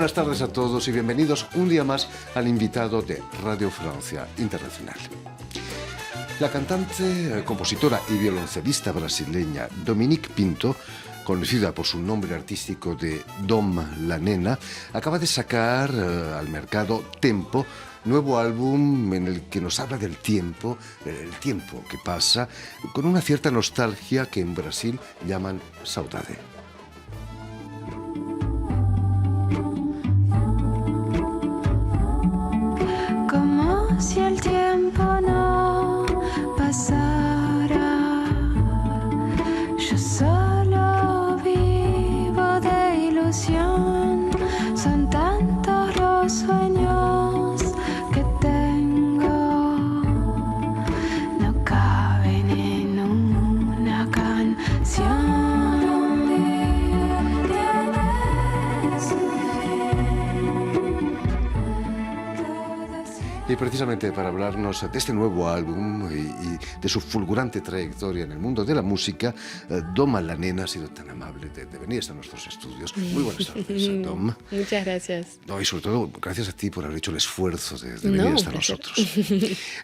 buenas tardes a todos y bienvenidos un día más al invitado de Radio Francia Internacional. La cantante, compositora y violoncelista brasileña Dominique Pinto, conocida por su nombre artístico de Dom la Nena, acaba de sacar al mercado Tempo, nuevo álbum en el que nos habla del tiempo, el tiempo que pasa, con una cierta nostalgia que en Brasil llaman saudade. Como si el tiempo no pasara, yo solo vivo de ilusión, son tantos los sueños que tengo, no caben en una canción. Y precisamente para hablarnos de este nuevo álbum y de su fulgurante trayectoria en el mundo de la música, Dom la Nena ha sido tan amable de venir hasta nuestros estudios. Muy buenas tardes, Dom. Muchas gracias. No, y sobre todo, gracias a ti por haber hecho el esfuerzo de venir hasta nosotros.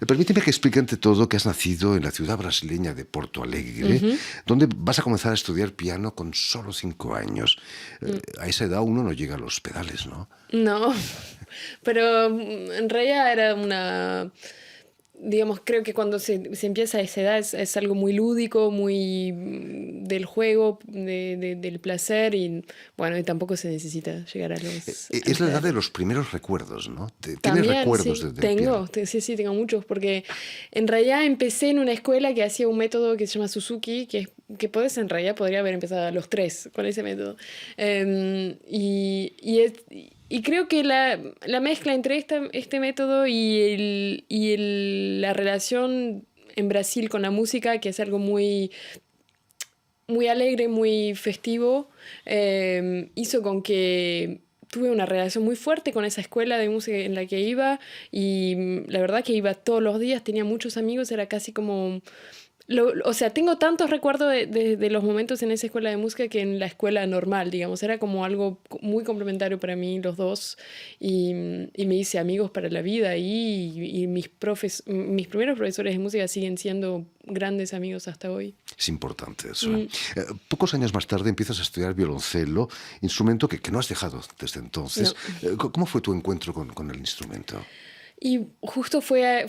Permíteme que explique ante todo que has nacido en la ciudad brasileña de Porto Alegre, donde vas a comenzar a estudiar piano con solo 5 años. A esa edad uno no llega a los pedales, ¿no? No, pero en realidad era una... Digamos, creo que cuando se empieza a esa edad es algo muy lúdico, muy del juego, del placer y bueno, y tampoco se necesita llegar a los... Es la edad de los primeros recuerdos, ¿no? ¿Tienes También, recuerdos sí, del piano? sí, tengo muchos, porque en realidad empecé en una escuela que hacía un método que se llama Suzuki, que podría haber empezado a los 3 con ese método. Y creo que la mezcla entre este método y la relación en Brasil con la música, que es algo muy, muy alegre, muy festivo, hizo con que tuve una relación muy fuerte con esa escuela de música en la que iba y la verdad que iba todos los días, tenía muchos amigos, era casi como... O sea, tengo tantos recuerdos de los momentos en esa escuela de música que en la escuela normal, digamos. Era como algo muy complementario para mí, los dos. Y me hice amigos para la vida ahí. Y mis primeros profesores de música siguen siendo grandes amigos hasta hoy. Es importante eso. Pocos años más tarde empiezas a estudiar violoncelo, instrumento que no has dejado desde entonces. No. ¿Cómo fue tu encuentro con el instrumento? Y justo fue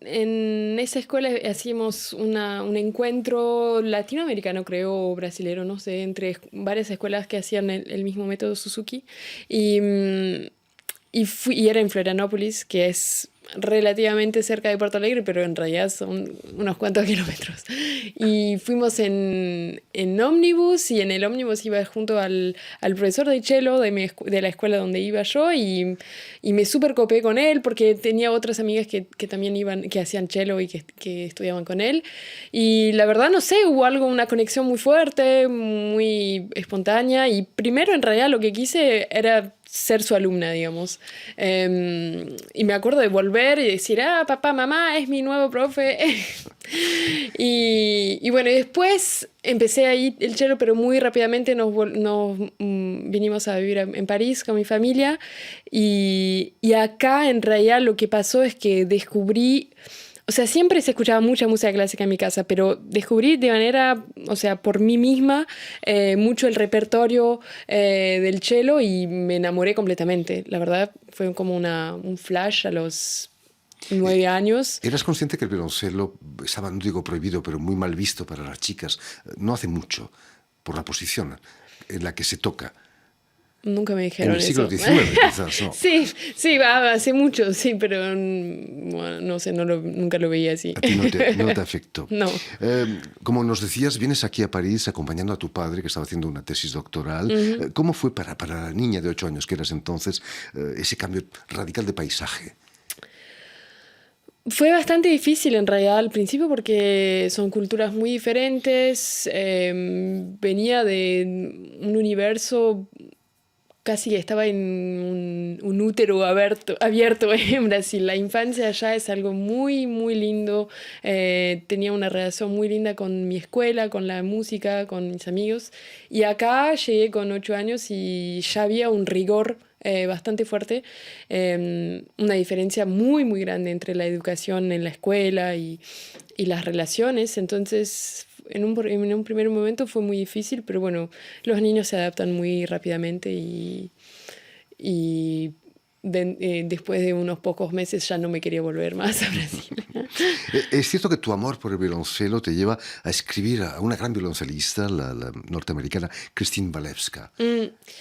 en esa escuela hacíamos un encuentro latinoamericano, creo, o brasilero, no sé, entre varias escuelas que hacían el mismo método Suzuki. Y era en Florianópolis, que es relativamente cerca de Porto Alegre, pero en realidad son unos cuantos kilómetros. Y fuimos en ómnibus, y en el ómnibus iba junto al profesor de cello de la escuela donde iba yo, y me súper copé con él, porque tenía otras amigas que también iban, que hacían cello y que estudiaban con él. Y la verdad, no sé, hubo una conexión muy fuerte, muy espontánea, y primero en realidad lo que quise era ser su alumna, digamos. Y me acuerdo de volver y decir, papá, mamá, es mi nuevo profe. y bueno, y después empecé ahí el cello, pero muy rápidamente nos vinimos a vivir en París con mi familia. Y acá, en realidad, lo que pasó es que descubrí... O sea, siempre se escuchaba mucha música clásica en mi casa, pero descubrí de manera, o sea, por mí misma, mucho el repertorio del cello y me enamoré completamente. La verdad, fue como un flash a los 9 años. ¿Eras consciente que el violoncelo estaba, no digo prohibido, pero muy mal visto para las chicas? No hace mucho, por la posición en la que se toca. Nunca me dijeron eso. En el siglo XIX, quizás, ¿no? Sí, hace mucho, sí, pero bueno, no sé, nunca lo veía así. A ti no te afectó. No. Como nos decías, vienes aquí a París acompañando a tu padre, que estaba haciendo una tesis doctoral. ¿Cómo fue para la niña de 8 años que eras entonces ese cambio radical de paisaje? Fue bastante difícil en realidad al principio porque son culturas muy diferentes. Venía de un universo casi que estaba en un útero abierto en Brasil. La infancia allá es algo muy, muy lindo. Tenía una relación muy linda con mi escuela, con la música, con mis amigos. Y acá llegué con 8 años y ya había un rigor bastante fuerte, una diferencia muy, muy grande entre la educación en la escuela y las relaciones. Entonces, en un primer momento fue muy difícil, pero bueno, los niños se adaptan muy rápidamente y después de unos pocos meses ya no me quería volver más a Brasil. Es cierto que tu amor por el violoncelo te lleva a escribir a una gran violoncelista, la norteamericana Christine Walewska.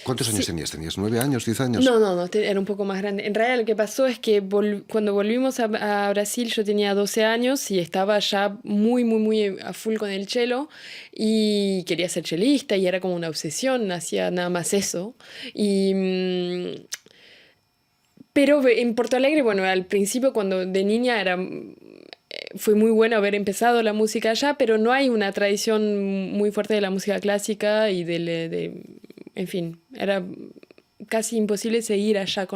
¿Cuántos años Sí. tenías? ¿Tenías 9 años, 10 años? No, era un poco más grande. En realidad lo que pasó es que cuando volvimos a Brasil yo tenía 12 años y estaba ya muy, muy, muy a full con el cello y quería ser chelista y era como una obsesión, hacía nada más eso. Pero en Porto Alegre, bueno, al principio cuando de niña fue muy bueno haber empezado la música allá, pero no hay una tradición muy fuerte de la música clásica y en fin, era casi imposible seguir allá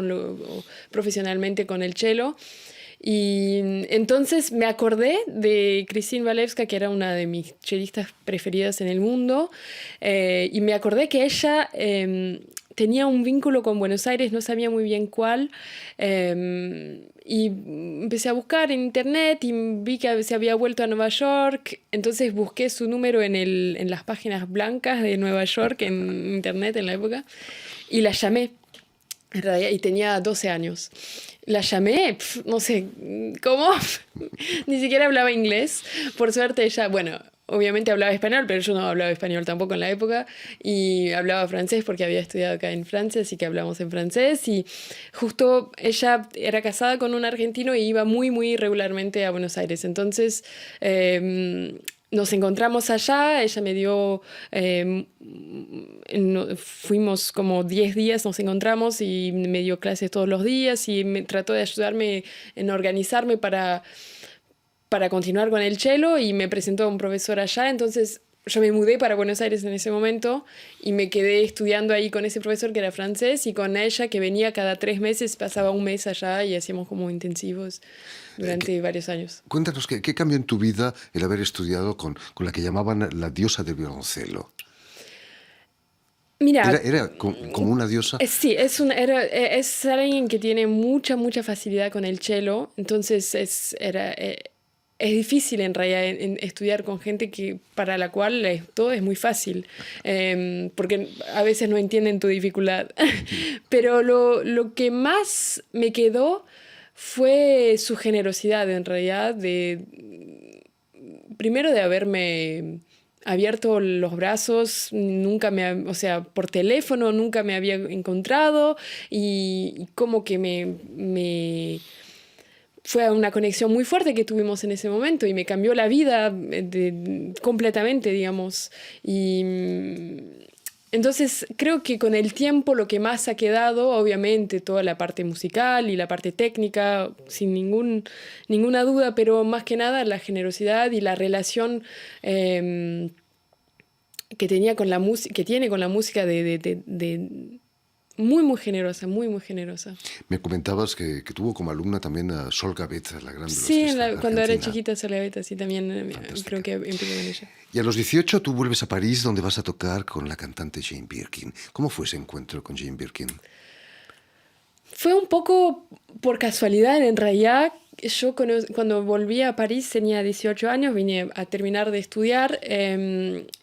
profesionalmente con el cello. Y entonces me acordé de Christine Walewska, que era una de mis chelistas preferidas en el mundo, y me acordé que ella tenía un vínculo con Buenos Aires, no sabía muy bien cuál, y empecé a buscar en internet y vi que se había vuelto a Nueva York, entonces busqué su número en las páginas blancas de Nueva York en internet en la época, y la llamé. En realidad, y tenía 12 años. La llamé, no sé cómo, ni siquiera hablaba inglés. Por suerte ella, bueno, obviamente hablaba español, pero yo no hablaba español tampoco en la época. Y hablaba francés porque había estudiado acá en Francia, así que hablamos en francés. Y justo ella era casada con un argentino y iba muy, muy regularmente a Buenos Aires. Entonces nos encontramos allá, ella me dio, fuimos como 10 días, nos encontramos y me dio clases todos los días y me trató de ayudarme en organizarme para continuar con el cello y me presentó a un profesor allá, entonces yo me mudé para Buenos Aires en ese momento y me quedé estudiando ahí con ese profesor que era francés y con ella que venía cada 3 meses, pasaba un mes allá y hacíamos como intensivos durante varios años. Cuéntanos, ¿qué cambió en tu vida el haber estudiado con la que llamaban la diosa del violoncelo? Mira, ¿Era como una diosa? sí, es alguien que tiene mucha, mucha facilidad con el cello, entonces es difícil en realidad estudiar con gente para la cual todo es muy fácil, porque a veces no entienden tu dificultad. Pero lo que más me quedó fue su generosidad en realidad, primero de haberme abierto los brazos, o sea, por teléfono nunca me había encontrado y como que fue una conexión muy fuerte que tuvimos en ese momento y me cambió la vida completamente, digamos. Y entonces creo que con el tiempo lo que más ha quedado, obviamente, toda la parte musical y la parte técnica, sin ninguna duda, pero más que nada la generosidad y la relación que tenía con la música, que tiene con la música muy, muy generosa, muy, muy generosa. Me comentabas que tuvo como alumna también a Sol Gabet, la gran Sí, velocista cuando era argentina. chiquita Sol Gabet, sí, también creo que empecé con ella. Y a los 18 tú vuelves a París, donde vas a tocar con la cantante Jane Birkin. ¿Cómo fue ese encuentro con Jane Birkin? Fue un poco por casualidad, en realidad. Yo cuando volví a París tenía 18 años, vine a terminar de estudiar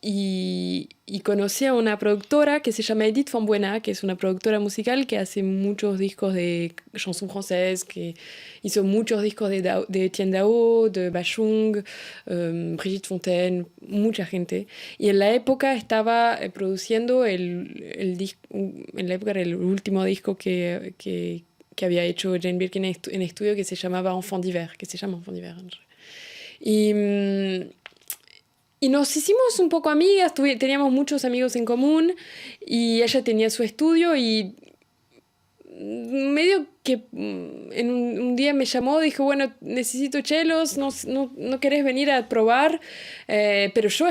y conocí a una productora que se llama Edith Fonbuena, que es una productora musical que hace muchos discos de chanson française, que hizo muchos discos de Etienne Dao, de Bachung, Brigitte Fontaine, mucha gente. Y en la época estaba produciendo el disco, en la época era el último disco que había hecho Jane Birkin en estudio, que se llamaba Enfant d'hiver, que se llama Enfant d'hiver. Y nos hicimos un poco amigas, teníamos muchos amigos en común y ella tenía su estudio y medio que en un día me llamó, dijo, bueno, necesito chelos, no querés venir a probar, pero yo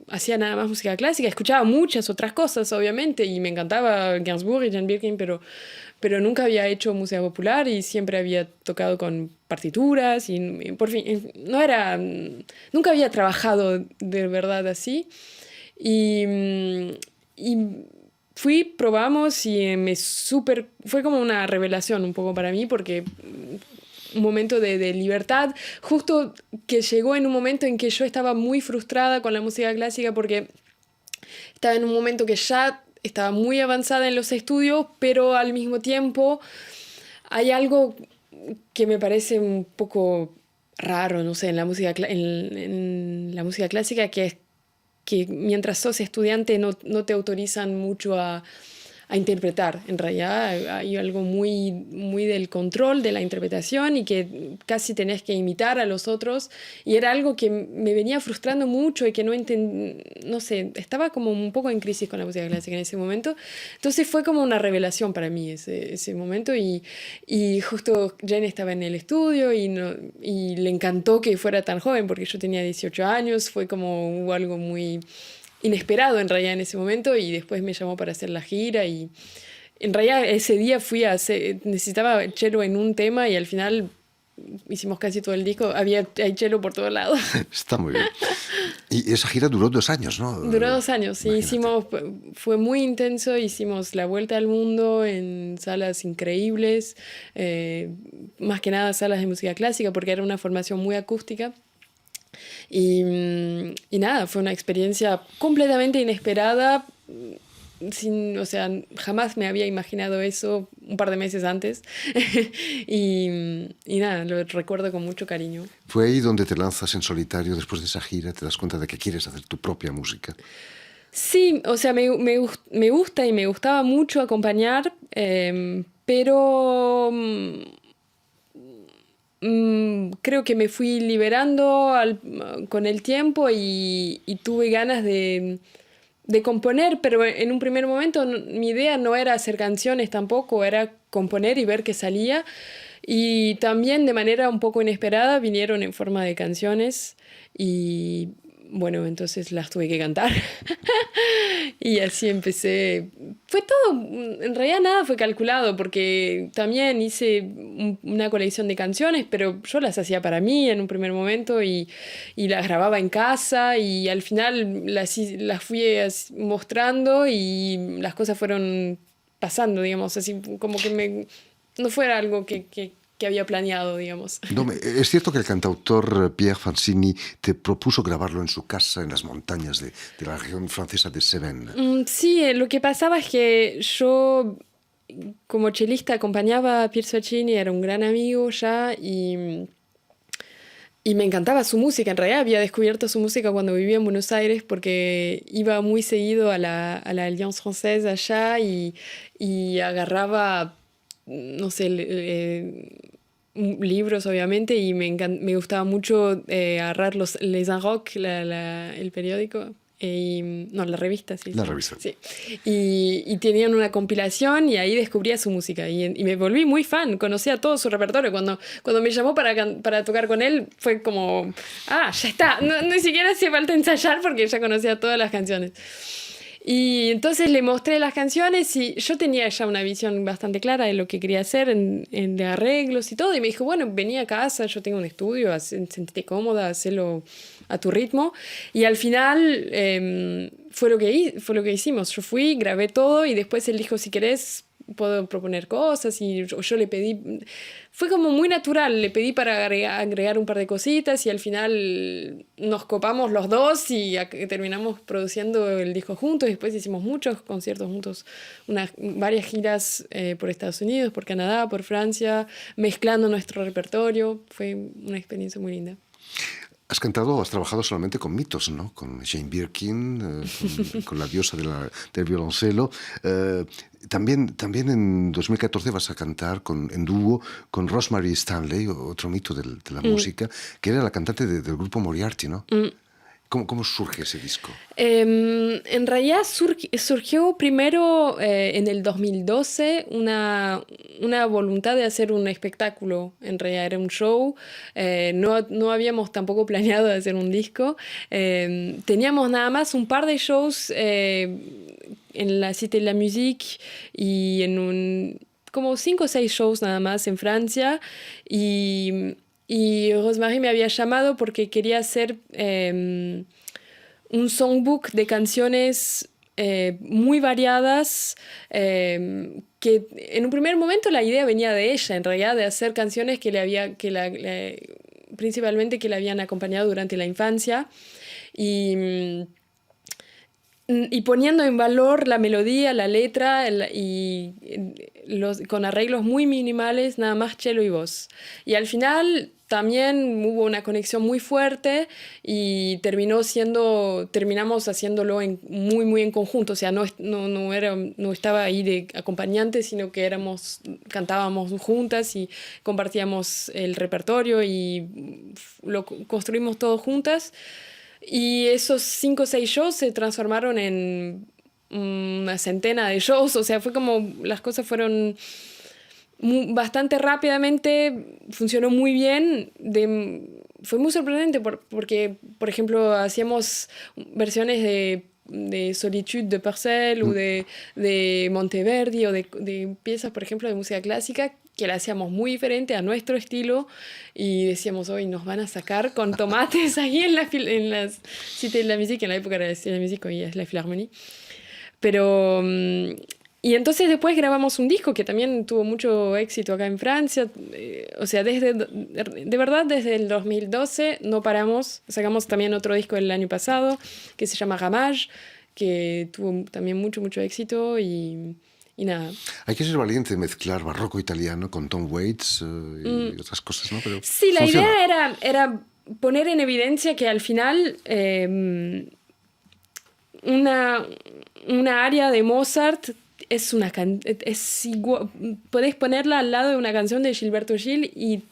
hacía nada más música clásica, escuchaba muchas otras cosas, obviamente, y me encantaba Gainsbourg y Jane Birkin, pero nunca había hecho música popular y siempre había tocado con partituras y por fin, nunca había trabajado de verdad así. Y probamos y fue como una revelación un poco para mí, porque un momento de libertad, justo que llegó en un momento en que yo estaba muy frustrada con la música clásica, porque estaba en un momento que ya estaba muy avanzada en los estudios, pero al mismo tiempo hay algo que me parece un poco raro, no sé, en la música clásica, que es que mientras sos estudiante no te autorizan mucho a interpretar. En realidad hay algo muy, muy del control de la interpretación y que casi tenés que imitar a los otros. Y era algo que me venía frustrando mucho y que no sé, estaba como un poco en crisis con la música clásica en ese momento. Entonces fue como una revelación para mí ese momento y justo Jane estaba en el estudio y le encantó que fuera tan joven porque yo tenía 18 años. Fue como algo muy inesperado en realidad en ese momento, y después me llamó para hacer la gira y en realidad ese día necesitaba cello en un tema y al final hicimos casi todo el disco, hay cello por todos lados. Está muy bien. Y esa gira duró 2 años, ¿no? Duró 2 años, sí. Fue muy intenso, hicimos la vuelta al mundo en salas increíbles, más que nada salas de música clásica porque era una formación muy acústica. Y nada, fue una experiencia completamente inesperada, o sea, jamás me había imaginado eso un par de meses antes. y nada, lo recuerdo con mucho cariño. ¿Fue ahí donde te lanzas en solitario después de esa gira? ¿Te das cuenta de que quieres hacer tu propia música? Sí, o sea, me gusta y me gustaba mucho acompañar, pero creo que me fui liberando con el tiempo y tuve ganas de componer, pero en un primer momento mi idea no era hacer canciones tampoco, era componer y ver qué salía. Y también de manera un poco inesperada vinieron en forma de canciones y bueno, entonces las tuve que cantar. Y así empecé. Fue todo, en realidad nada fue calculado, porque también hice una colección de canciones, pero yo las hacía para mí en un primer momento y las grababa en casa y al final las fui mostrando y las cosas fueron pasando, digamos, así como que no fuera algo que había planeado, digamos. No, es cierto que el cantautor Pierre Fancini te propuso grabarlo en su casa en las montañas de la región francesa de Cévennes. Sí, lo que pasaba es que yo, como chelista, acompañaba a Pierre Fancini, era un gran amigo ya, y me encantaba su música. En realidad había descubierto su música cuando vivía en Buenos Aires, porque iba muy seguido a la Alliance Française allá y agarraba, no sé, libros obviamente, y me gustaba mucho agarrar Les Inrocks, el periódico, la revista, sí. La revista. Sí. Y tenían una compilación y ahí descubría su música y me volví muy fan, conocía todo su repertorio. Cuando me llamó para tocar con él fue como, ya está, ni siquiera hacía falta ensayar porque ya conocía todas las canciones. Y entonces le mostré las canciones y yo tenía ya una visión bastante clara de lo que quería hacer de arreglos y todo. Y me dijo, bueno, vení a casa, yo tengo un estudio, sentite cómoda, hacelo a tu ritmo. Y al final fue lo que hicimos. Yo fui, grabé todo y después él dijo, si querés, puedo proponer cosas. Y yo le pedí, fue como muy natural, le pedí para agregar un par de cositas y al final nos copamos los dos y terminamos produciendo el disco juntos. Después hicimos muchos conciertos juntos, varias giras por Estados Unidos, por Canadá, por Francia, mezclando nuestro repertorio. Fue una experiencia muy linda. Has trabajado solamente con mitos, ¿no? Con Jane Birkin, con la diosa del violoncelo. También en 2014 vas a cantar en dúo con Rosemary Stanley, otro mito de la música, que era la cantante del grupo Moriarty, ¿no? ¿Cómo surge ese disco? En realidad surgió primero en el 2012 una voluntad de hacer un espectáculo. En realidad era un show. No habíamos tampoco planeado hacer un disco. Teníamos nada más un par de shows en la Cité de la Musique y como 5 o 6 shows nada más en Francia. Y Rosemary me había llamado porque quería hacer un songbook de canciones muy variadas, que en un primer momento la idea venía de ella, en realidad, de hacer canciones principalmente que le habían acompañado durante la infancia. Y poniendo en valor la melodía, la letra con arreglos muy minimales, nada más cello y voz. Y al final también hubo una conexión muy fuerte y terminamos haciéndolo muy en conjunto. O sea, no estaba ahí de acompañante, sino que cantábamos juntas y compartíamos el repertorio y lo construimos todo juntas. Y esos 5 o 6 shows se transformaron en una centena de shows. O sea, fue como las cosas fueron bastante rápidamente, funcionó muy bien. Fue muy sorprendente porque, por ejemplo, hacíamos versiones de Solitude de Purcell o de Monteverdi o de piezas, por ejemplo, de música clásica que la hacíamos muy diferente a nuestro estilo y decíamos, hoy nos van a sacar con tomates ahí en la Cité de la Musique, en la época era la Cité de la Musique, hoy es la Philharmonie. Pero... y entonces después grabamos un disco que también tuvo mucho éxito acá en Francia. O sea, de verdad, desde el 2012 no paramos. Sacamos también otro disco el año pasado que se llama Ramage, que tuvo también mucho éxito y nada. Hay que ser valiente de mezclar barroco italiano con Tom Waits y otras cosas, ¿no? Pero sí, la funciona. idea era poner en evidencia que al final una aria de Mozart es igual, podés ponerla al lado de una canción de Gilberto Gil y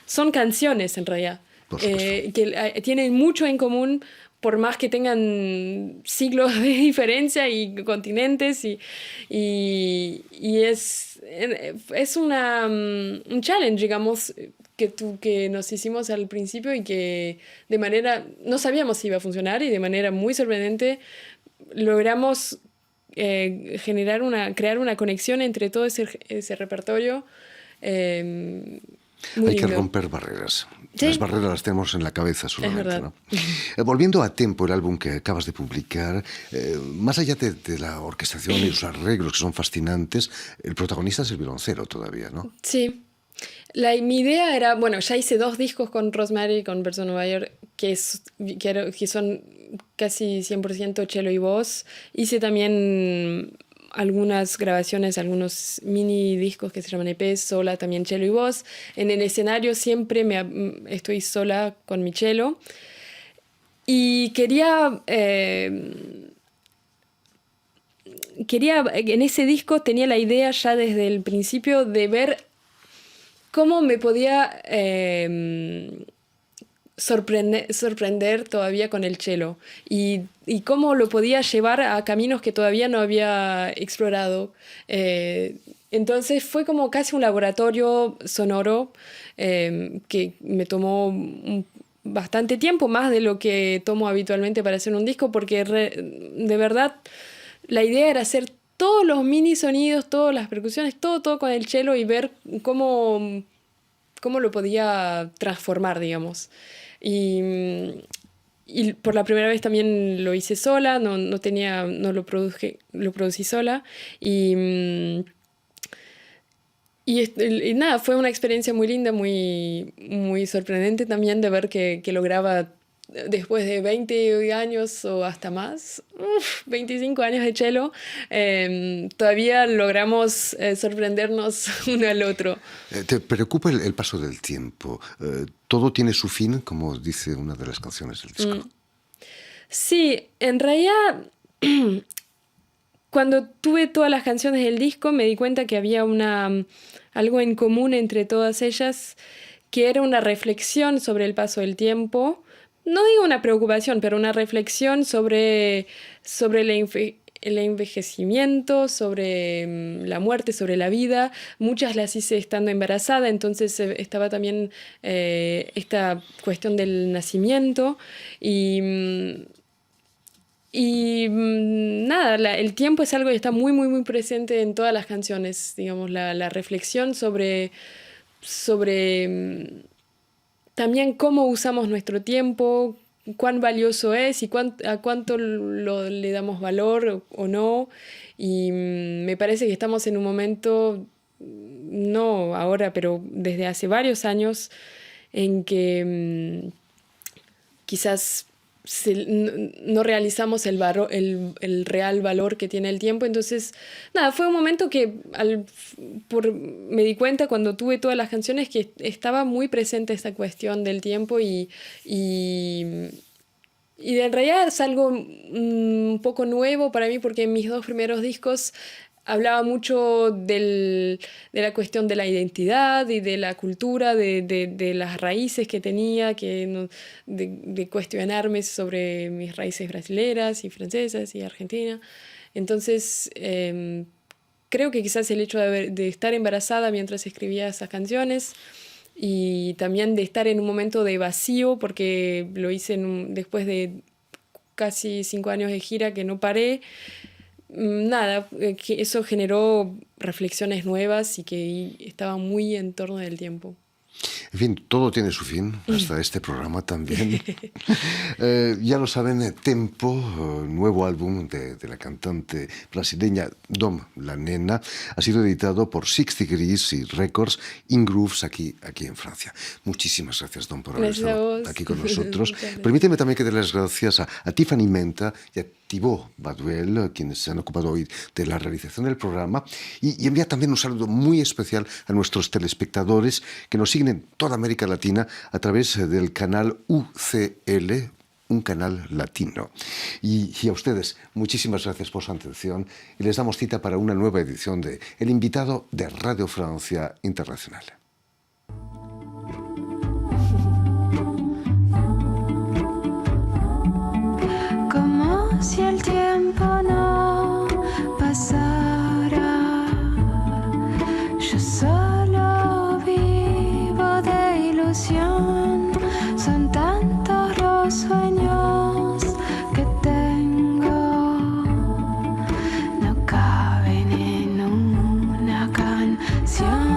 son canciones en realidad, Por supuesto. que tienen mucho en común, por más que tengan siglos de diferencia y continentes y es un challenge, digamos, que nos hicimos al principio y que no sabíamos si iba a funcionar y de manera muy sorprendente logramos crear una conexión entre todo ese repertorio. Muy Hay que lindo. romper barreras. Sí. Las barreras las tenemos en la cabeza solamente, Es verdad. ¿no? Volviendo a Tempo, el álbum que acabas de publicar, más allá de la orquestación y los arreglos que son fascinantes, el protagonista es el violoncelo todavía, ¿no? Sí. Mi idea era, bueno, ya hice 2 discos con Rosemary, con Person of Fire, que son casi 100% cello y voz. Hice también algunas grabaciones, algunos mini discos que se llaman EPs, sola, también cello y voz. En el escenario siempre estoy sola con mi cello. Y quería, en ese disco tenía la idea ya desde el principio de ver cómo me podía sorprender todavía con el cello y cómo lo podía llevar a caminos que todavía no había explorado. Entonces fue como casi un laboratorio sonoro que me tomó bastante tiempo, más de lo que tomo habitualmente para hacer un disco, porque de verdad la idea era hacer todos los mini sonidos, todas las percusiones, todo con el cello y ver cómo lo podía transformar, digamos. Y por la primera vez también lo hice sola, no lo producí sola. Y nada, fue una experiencia muy linda, muy sorprendente también de ver que lograba, después de 20 años o hasta más, 25 años de cello, todavía logramos sorprendernos uno al otro. ¿Te preocupa el paso del tiempo? ¿Todo tiene su fin, como dice una de las canciones del disco? Sí, en realidad, cuando tuve todas las canciones del disco, me di cuenta que había algo en común entre todas ellas, que era una reflexión sobre el paso del tiempo, no digo una preocupación, pero una reflexión sobre el envejecimiento, sobre la muerte, sobre la vida. Muchas las hice estando embarazada, entonces estaba también esta cuestión del nacimiento y nada, el tiempo es algo que está muy, muy, muy presente en todas las canciones, digamos, la reflexión sobre también cómo usamos nuestro tiempo, cuán valioso es y a cuánto le damos valor o no. Y me parece que estamos en un momento, no ahora, pero desde hace varios años, en que quizás no realizamos el real valor que tiene el tiempo. Entonces, nada, fue un momento que me di cuenta cuando tuve todas las canciones que estaba muy presente esta cuestión del tiempo y en realidad es algo un poco nuevo para mí porque en mis 2 primeros discos hablaba mucho de la cuestión de la identidad y de la cultura, de las raíces que tenía, de cuestionarme sobre mis raíces brasileras y francesas y argentinas. Entonces, creo que quizás el hecho de estar embarazada mientras escribía esas canciones y también de estar en un momento de vacío, porque lo hice después de casi 5 años de gira que no paré, nada, que eso generó reflexiones nuevas y que estaban muy en torno del tiempo. En fin, todo tiene su fin, hasta este programa también. Ya lo saben, Tempo, nuevo álbum de la cantante brasileña Dom La Nena, ha sido editado por 6 Degrees y Records in Grooves aquí en Francia. Muchísimas gracias, Dom, por haber estado aquí con nosotros. Permíteme también que dé las gracias a Tiffany Menta y a Thibaut Baduel, quienes se han ocupado hoy de la realización del programa, y envía también un saludo muy especial a nuestros telespectadores que nos siguen en toda América Latina a través del canal UCL, un canal latino. Y a ustedes, muchísimas gracias por su atención y les damos cita para una nueva edición de El Invitado de Radio Francia Internacional. Como si el tiempo no pasara, yo solo vivo de ilusión. Son tantos los sueños que tengo, no caben en una canción.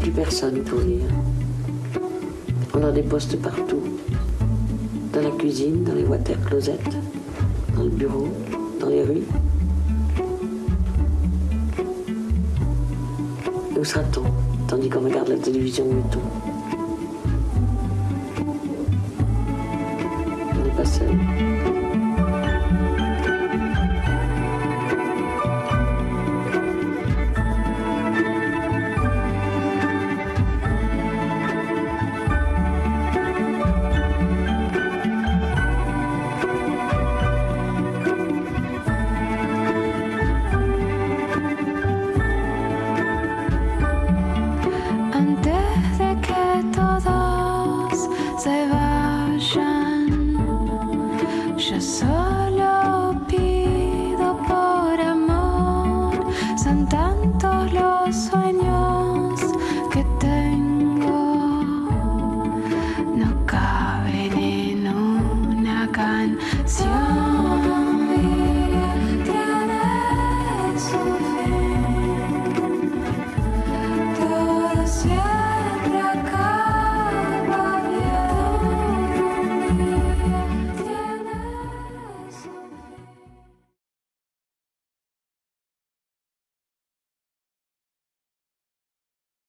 Plus personne pour lire. On a des postes partout. Dans la cuisine, dans les water closets, dans le bureau, dans les rues. Où sera-t-on, tandis qu'on regarde la télévision muto? On n'est pas seul. Yeah.